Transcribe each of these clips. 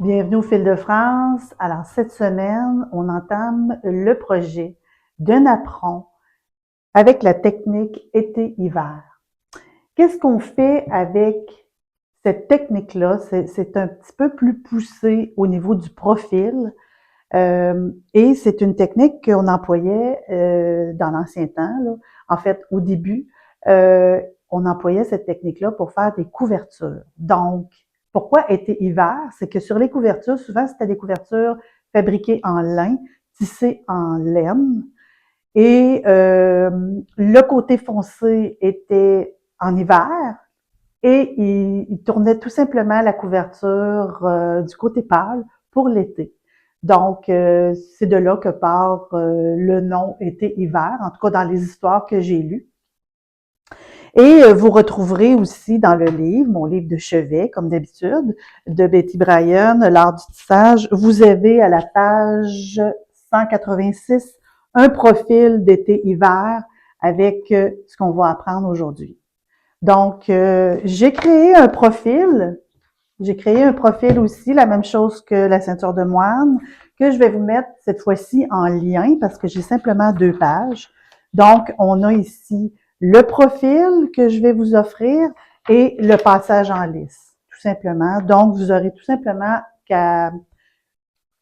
Bienvenue au Fil de France. Alors, cette semaine, on entame le projet d'un apron avec la technique été-hiver. Qu'est-ce qu'on fait avec cette technique-là? C'est un petit peu plus poussé au niveau du profil et c'est une technique qu'on employait dans l'ancien temps. Là. En fait, au début, on employait cette technique-là pour faire des couvertures. Donc, pourquoi été-hiver? C'est que sur les couvertures, souvent, c'était des couvertures fabriquées en lin, tissées en laine. Et le côté foncé était en hiver et il tournait tout simplement la couverture du côté pâle pour l'été. Donc, c'est de là que part le nom été-hiver, en tout cas dans les histoires que j'ai lues. Et vous retrouverez aussi dans le livre, mon livre de chevet, comme d'habitude, de Betty Bryan, L'art du tissage. Vous avez à la page 186 un profil d'été-hiver avec ce qu'on va apprendre aujourd'hui. Donc, j'ai créé un profil. J'ai créé un profil aussi, la même chose que la ceinture de moine, que je vais vous mettre cette fois-ci en lien parce que j'ai simplement 2 pages. Donc, on a ici le profil que je vais vous offrir et le passage en lisse, tout simplement. Donc, vous aurez tout simplement qu'à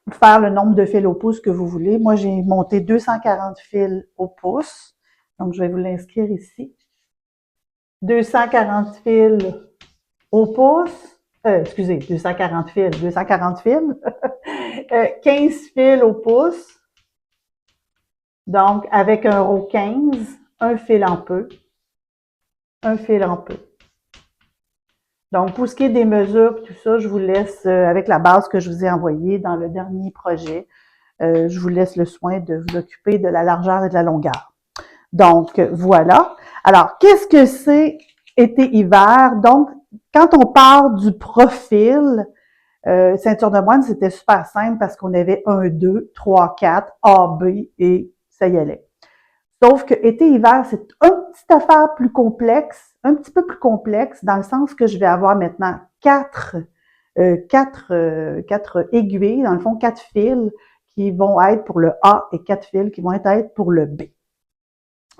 faire le nombre de fils au pouce que vous voulez. Moi, j'ai monté 240 fils au pouce. Donc, je vais vous l'inscrire ici. 240 fils au pouce. Excusez, 240 fils, 240 fils. 15 fils au pouce. Donc, avec un row 15, un fil en peu, un fil en peu. Donc, pour ce qui est des mesures et tout ça, je vous laisse, avec la base que je vous ai envoyée dans le dernier projet, je vous laisse le soin de vous occuper de la largeur et de la longueur. Donc, voilà. Alors, qu'est-ce que c'est été-hiver? Donc, quand on part du profil, ceinture de moine, c'était super simple parce qu'on avait 1, 2, 3, 4, A, B et ça y allait. Sauf que été-hiver, c'est une petite affaire plus complexe, un petit peu plus complexe, dans le sens que je vais avoir maintenant quatre aiguilles, dans le fond, 4 fils qui vont être pour le A et 4 fils qui vont être pour le B.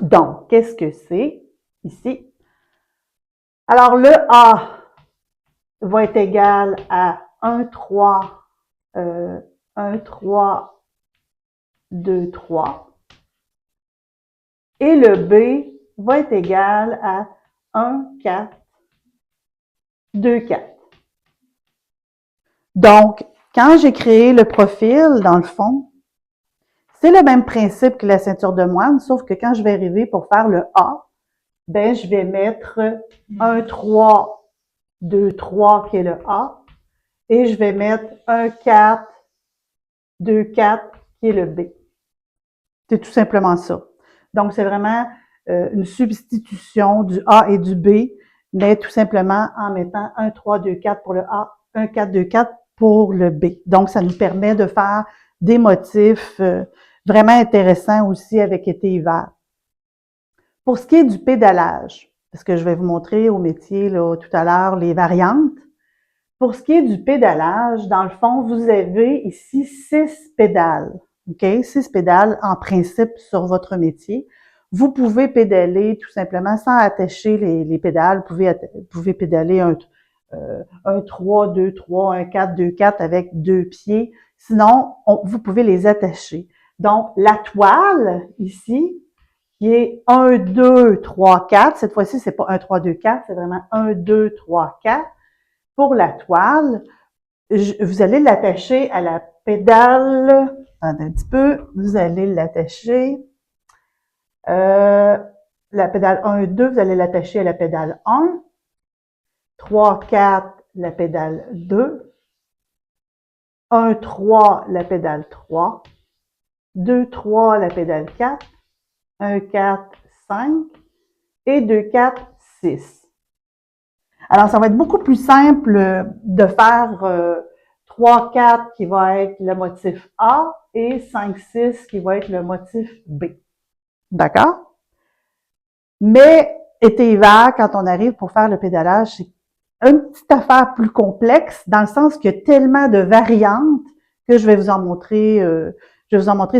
Donc, qu'est-ce que c'est ici? Alors, le A va être égal à 1, 3, 1, 3, 2, 3. Et le B va être égal à 1, 4, 2, 4. Donc, quand j'ai créé le profil, dans le fond, c'est le même principe que la ceinture de moine, sauf que quand je vais arriver pour faire le A, ben, je vais mettre 1, 3, 2, 3 qui est le A, et je vais mettre 1, 4, 2, 4 qui est le B. C'est tout simplement ça. Donc, c'est vraiment une substitution du A et du B, mais tout simplement en mettant 1, 3, 2, 4 pour le A, 1, 4, 2, 4 pour le B. Donc, ça nous permet de faire des motifs vraiment intéressants aussi avec été-hiver. Pour ce qui est du pédalage, parce que je vais vous montrer au métier là, tout à l'heure les variantes. Pour ce qui est du pédalage, dans le fond, vous avez ici 6 pédales. OK? 6 pédales en principe sur votre métier. Vous pouvez pédaler tout simplement sans attacher les pédales. Vous pouvez pédaler un 3, 2, 3, un 4, 2, 4 avec 2 pieds. Sinon, vous pouvez les attacher. Donc, la toile ici, qui est 1, 2, 3, 4. Cette fois-ci, c'est pas 1, 3, 2, 4, c'est vraiment 1, 2, 3, 4. Pour la toile, vous allez l'attacher à la pédale, attendez un petit peu, vous allez l'attacher, la pédale 1 et 2, vous allez l'attacher à la pédale 1, 3, 4, la pédale 2, 1, 3, la pédale 3, 2, 3, la pédale 4, 1, 4, 5 et 2, 4, 6. Alors, ça va être beaucoup plus simple de faire 3, 4 qui va être le motif A et 5, 6 qui va être le motif B. D'accord? Mais été-hiver, quand on arrive pour faire le pédalage, c'est une petite affaire plus complexe, dans le sens qu'il y a tellement de variantes que je vais vous en montrer,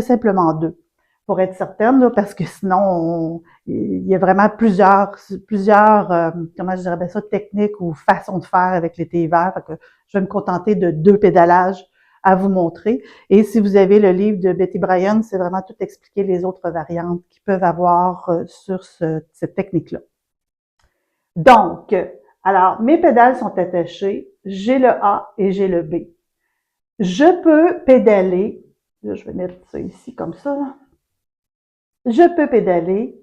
simplement deux, pour être certaine, là, parce que sinon, il y a vraiment plusieurs comment je dirais bien ça, techniques ou façons de faire avec l'été hiver. Fait que je vais me contenter de deux pédalages à vous montrer. Et si vous avez le livre de Betty Bryan, c'est vraiment tout expliquer les autres variantes qu'ils peuvent avoir sur cette technique-là. Donc, alors, mes pédales sont attachées, j'ai le A et j'ai le B. Je peux pédaler, là, je vais mettre ça ici comme ça, là. Je peux pédaler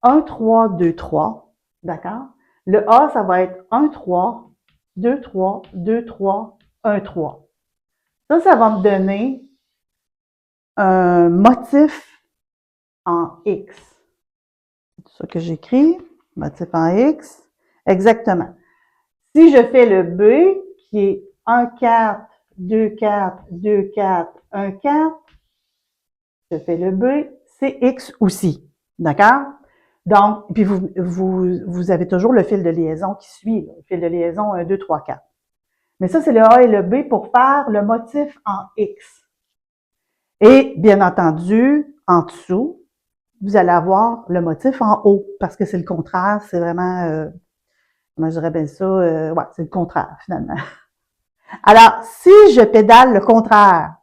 1, 3, 2, 3, d'accord? Le A, ça va être 1, 3, 2, 3, 2, 3, 1, 3. Ça va me donner un motif en X. C'est ça que j'écris, motif en X. Exactement. Si je fais le B, qui est 1, 4, 2, 4, 2, 4, 1, 4, je fais le B, c'est X aussi. D'accord? Donc, puis vous avez toujours le fil de liaison qui suit, le fil de liaison 1, 2, 3, 4. Mais ça, c'est le A et le B pour faire le motif en X. Et bien entendu, en dessous, vous allez avoir le motif en O, parce que c'est le contraire, c'est vraiment, comment je dirais bien ça, ouais, c'est le contraire finalement. Alors, si je pédale le contraire,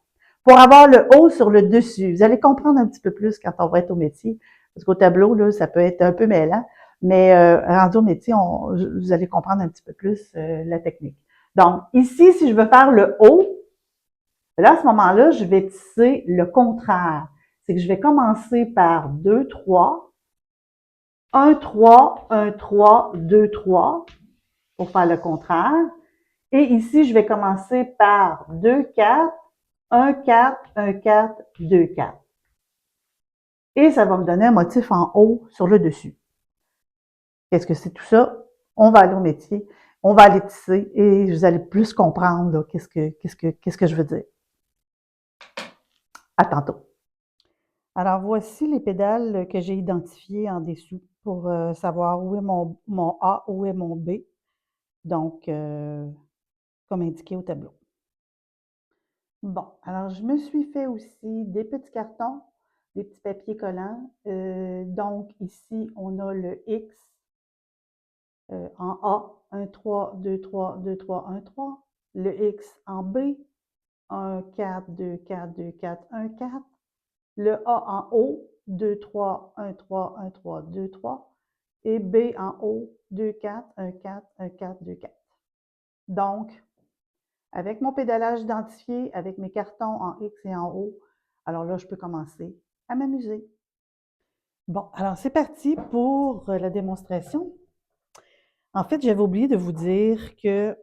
pour avoir le haut sur le dessus, vous allez comprendre un petit peu plus quand on va être au métier, parce qu'au tableau, là, ça peut être un peu mêlant, mais rendu au métier, vous allez comprendre un petit peu plus la technique. Donc, ici, si je veux faire le haut, là, à ce moment-là, je vais tisser le contraire. C'est que je vais commencer par 2, 3, 1, 3, 1, 3, 2, 3, pour faire le contraire. Et ici, je vais commencer par 2, 4, 1, 4, 1, 4, 2, 4. Et ça va me donner un motif en haut sur le dessus. Qu'est-ce que c'est tout ça? On va aller au métier, on va aller tisser et vous allez plus comprendre qu'est-ce que je veux dire. À tantôt. Alors, voici les pédales que j'ai identifiées en dessous pour savoir où est mon A, où est mon B. Donc, comme indiqué au tableau. Bon, alors je me suis fait aussi des petits cartons, des petits papiers collants. Donc, ici, on a le X en A, 1, 3, 2, 3, 2, 3, 1, 3. Le X en B, 1, 4, 2, 4, 2, 4, 1, 4. Le A en haut, 2, 3, 1, 3, 1, 3, 2, 3. Et B en haut, 2, 4, 1, 4, 1, 4, 2, 4. Donc, avec mon pédalage identifié, avec mes cartons en X et en O, alors là, je peux commencer à m'amuser. Bon, alors c'est parti pour la démonstration. En fait, j'avais oublié de vous dire que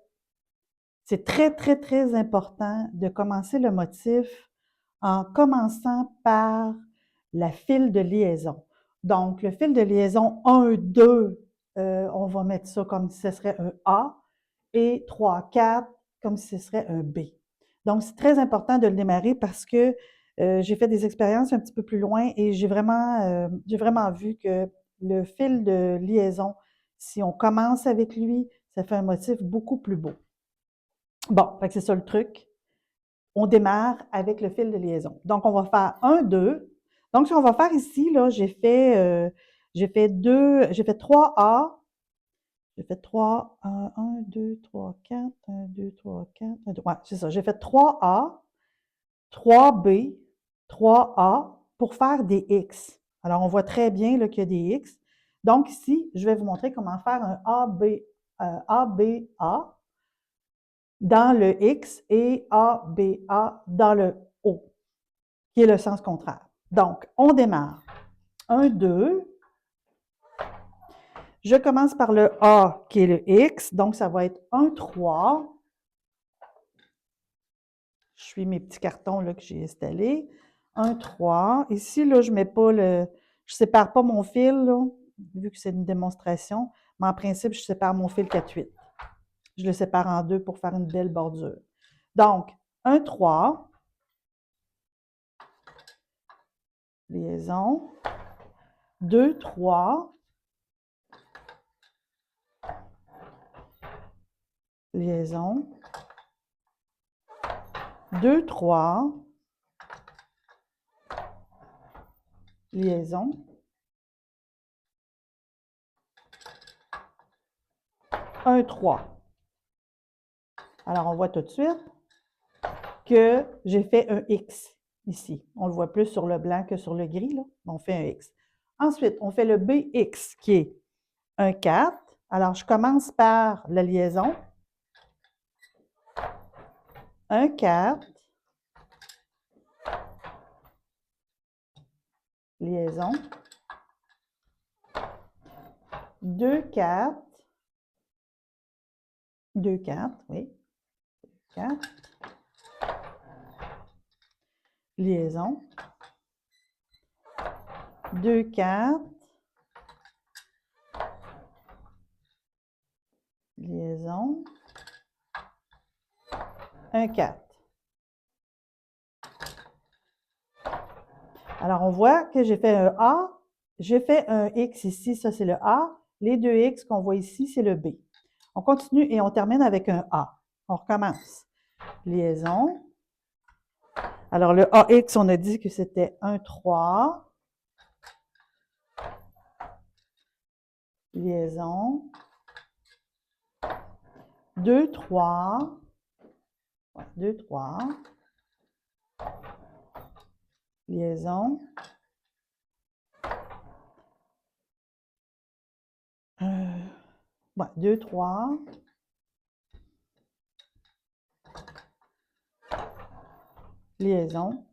c'est très, très, très important de commencer le motif en commençant par la file de liaison. Donc, le fil de liaison 1, 2, on va mettre ça comme si ce serait un A, et 3, 4, comme si ce serait un B. Donc, c'est très important de le démarrer parce que j'ai fait des expériences un petit peu plus loin et j'ai vraiment vu que le fil de liaison, si on commence avec lui, ça fait un motif beaucoup plus beau. Bon, c'est ça le truc. On démarre avec le fil de liaison. Donc, on va faire 1, 2. Donc, ce qu'on va faire ici, là, j'ai fait 3 A. J'ai fait 3, 1, 2, 3, 4, 1, 2, 3, 4, 1, 2. Ouais, c'est ça. J'ai fait 3 A, 3 B, 3 A pour faire des X. Alors, on voit très bien qu'il y a des X. Donc, ici, je vais vous montrer comment faire un A, B, A dans le X et A, B, A dans le O, qui est le sens contraire. Donc, on démarre. 1, 2. Je commence par le A, qui est le X. Donc, ça va être 1, 3. Je suis mes petits cartons là, que j'ai installés. 1, 3. Ici, là, je ne sépare pas mon fil, là, vu que c'est une démonstration. Mais en principe, je sépare mon fil 4-8. Je le sépare en deux pour faire une belle bordure. Donc, 1, 3. Liaison. 2, 3. liaison, 2, 3, liaison, 1, 3. Alors, on voit tout de suite que j'ai fait un X ici. On le voit plus sur le blanc que sur le gris, là. On fait un X. Ensuite, on fait le BX qui est un 4. Alors, je commence par la liaison. 1, 4. Liaison. 2, 4. 2, 4, oui. 4. Liaison. 2, 4. Liaison. 1, 4. Alors, on voit que j'ai fait un A, j'ai fait un X ici, ça c'est le A. Les deux X qu'on voit ici, c'est le B. On continue et on termine avec un A. On recommence. Liaison. Alors, le AX, on a dit que c'était 1, 3. Liaison. 2, 3. 2, 3. Liaison. 2, 3. Liaison.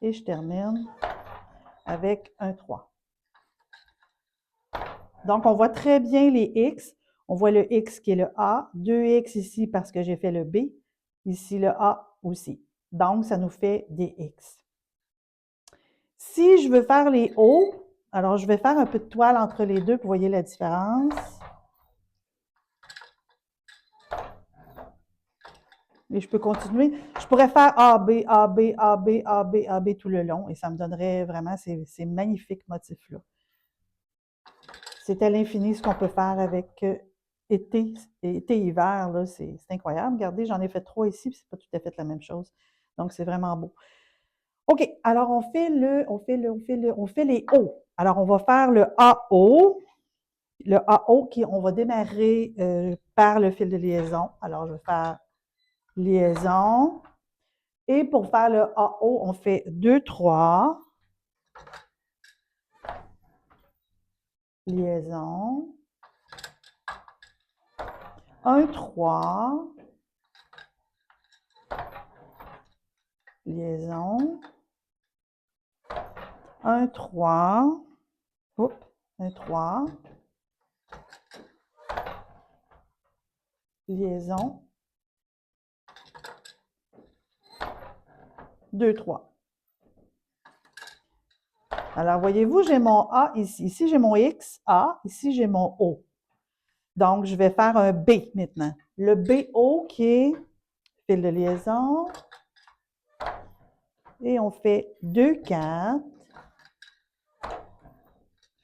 Et je termine avec un 3. Donc, on voit très bien les X. On voit le X qui est le A, 2X ici parce que j'ai fait le B, ici le A aussi. Donc, ça nous fait des X. Si je veux faire les O, alors je vais faire un peu de toile entre les deux pour voyez la différence. Et je peux continuer. Je pourrais faire A, B, A, B, A, B, A, B, A, B tout le long et ça me donnerait vraiment ces magnifiques motifs-là. C'est à l'infini ce qu'on peut faire avec été, hiver, là, c'est incroyable. Regardez, j'en ai fait 3 ici, puis c'est pas tout à fait la même chose. Donc, c'est vraiment beau. OK, alors on fait les O. Alors, on va faire le AO. Le AO, on va démarrer par le fil de liaison. Alors, je vais faire liaison. Et pour faire le AO, on fait 2, 3. Liaison. 1, 3. Liaison. 1, 3. Oups, 1, 3. Liaison. 2, 3. Alors, voyez-vous, j'ai mon A ici. Ici, j'ai mon X, A. Ici, j'ai mon O. Donc, je vais faire un B maintenant. Le BO qui est fil de liaison. Et on fait 2, 4.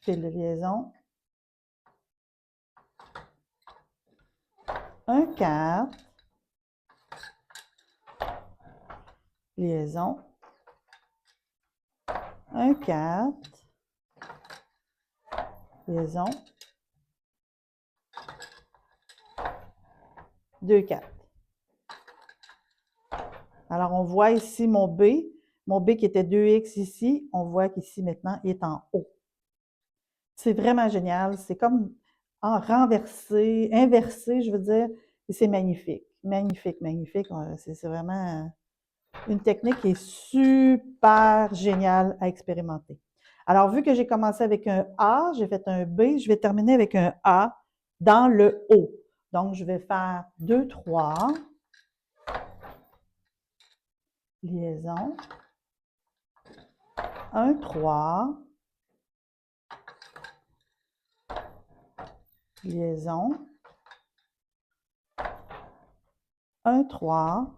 Fil de liaison. 1, 4. Liaison. 1, 4. Liaison. 2, 4. Alors, on voit ici mon B qui était 2X ici, on voit qu'ici maintenant, il est en O. C'est vraiment génial. C'est comme en renversé, inversé, je veux dire, et c'est magnifique. Magnifique, magnifique. C'est vraiment une technique qui est super géniale à expérimenter. Alors, vu que j'ai commencé avec un A, j'ai fait un B, je vais terminer avec un A dans le O. Donc, je vais faire 2, 3. Liaison. 1, 3. Liaison. 1, 3.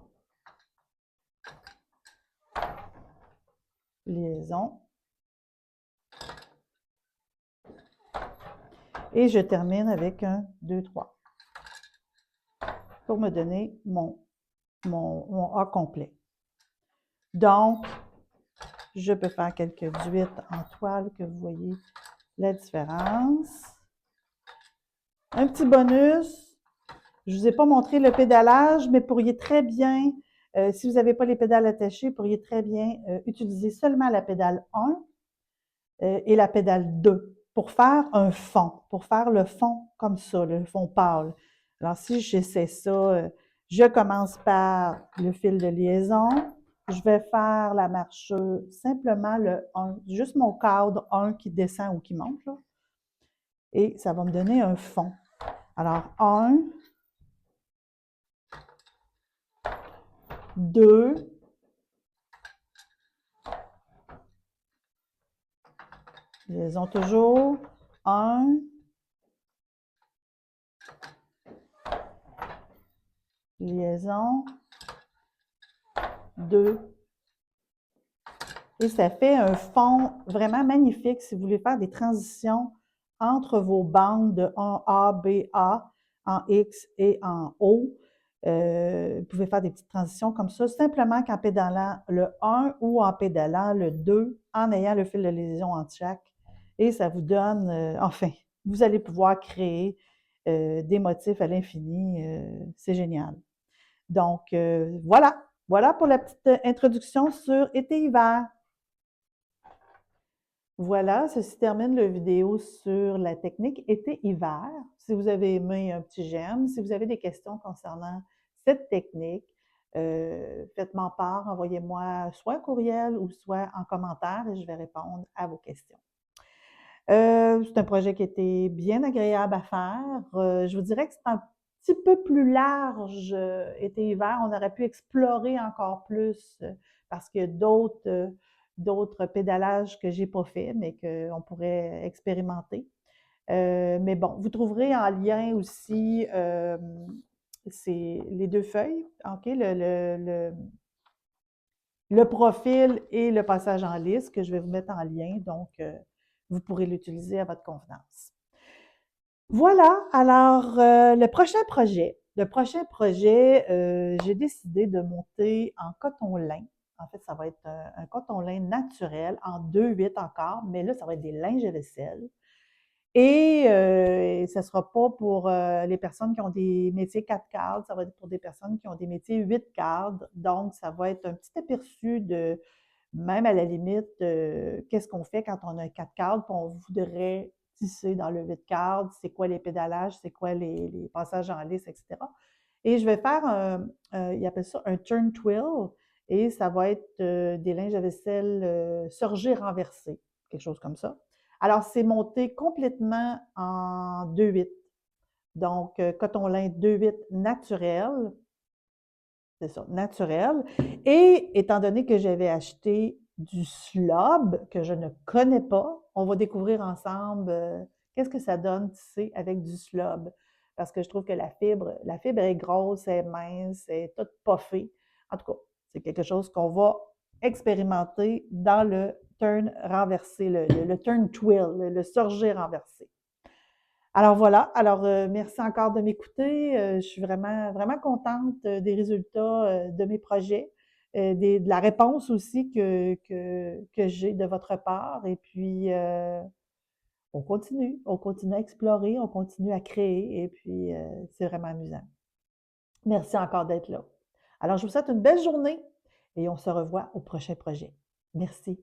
Liaison. Et je termine avec un 2, 3. pour me donner mon A complet. Donc, je peux faire quelques duites en toile que vous voyez la différence. Un petit bonus, je ne vous ai pas montré le pédalage, mais pourriez très bien, si vous n'avez pas les pédales attachées, pourriez très bien utiliser seulement la pédale 1 et la pédale 2 pour faire un fond, pour faire le fond comme ça, le fond pâle. Alors, si j'essaie ça, je commence par le fil de liaison. Je vais faire la marcheuse, simplement le 1, juste mon cadre 1 qui descend ou qui monte, là. Et ça va me donner un fond. Alors, 1, 2, liaison toujours, 1, liaison, 2. Et ça fait un fond vraiment magnifique si vous voulez faire des transitions entre vos bandes de 1A, BA, en X et en O. Vous pouvez faire des petites transitions comme ça, simplement qu'en pédalant le 1 ou en pédalant le 2, en ayant le fil de liaison entre chaque. Et ça vous donne, enfin, vous allez pouvoir créer des motifs à l'infini. C'est génial. Donc, voilà. Voilà pour la petite introduction sur été-hiver. Voilà, ceci termine la vidéo sur la technique été-hiver. Si vous avez aimé, un petit j'aime. Si vous avez des questions concernant cette technique, faites-m'en part, envoyez-moi soit un courriel ou soit en commentaire et je vais répondre à vos questions. C'est un projet qui était bien agréable à faire. Je vous dirais que c'est un petit peu plus large, été-hiver. On aurait pu explorer encore plus parce qu'il y a d'autres pédalages que j'ai pas fait, mais qu'on pourrait expérimenter. Mais bon, vous trouverez en lien aussi c'est les deux feuilles, OK? Le profil et le passage en liste que je vais vous mettre en lien. Donc, vous pourrez l'utiliser à votre convenance. Voilà, alors le prochain projet, j'ai décidé de monter en coton lin. En fait, ça va être un coton lin naturel en 2,8 encore, mais là, ça va être des linges à vaisselle. Et ça ne sera pas pour les personnes qui ont des métiers 4 cadres, ça va être pour des personnes qui ont des métiers 8 cadres. Donc, ça va être un petit aperçu de, même à la limite, qu'est-ce qu'on fait quand on a un 4 cadres, puis on voudrait tisser dans le 8 cadres, c'est quoi les pédalages, c'est quoi les passages en lisse, etc. Et je vais faire ils appellent ça un turn twill, et ça va être des linges à vaisselle surgés renversés, quelque chose comme ça. Alors, c'est monté complètement en 2,8. Donc, coton lin 2,8 naturel. C'est ça, naturel. Et étant donné que j'avais acheté du slob que je ne connais pas, on va découvrir ensemble qu'est-ce que ça donne tisser avec du slob. Parce que je trouve que la fibre est grosse, elle est mince, elle est toute puffée. En tout cas, c'est quelque chose qu'on va expérimenter dans le turn renversé, le turn twill, le surgé renversé. Alors voilà, alors merci encore de m'écouter. Je suis vraiment, vraiment contente des résultats de mes projets, de la réponse aussi que j'ai de votre part. Et puis, on continue à explorer, on continue à créer, et puis c'est vraiment amusant. Merci encore d'être là. Alors, je vous souhaite une belle journée et on se revoit au prochain projet. Merci.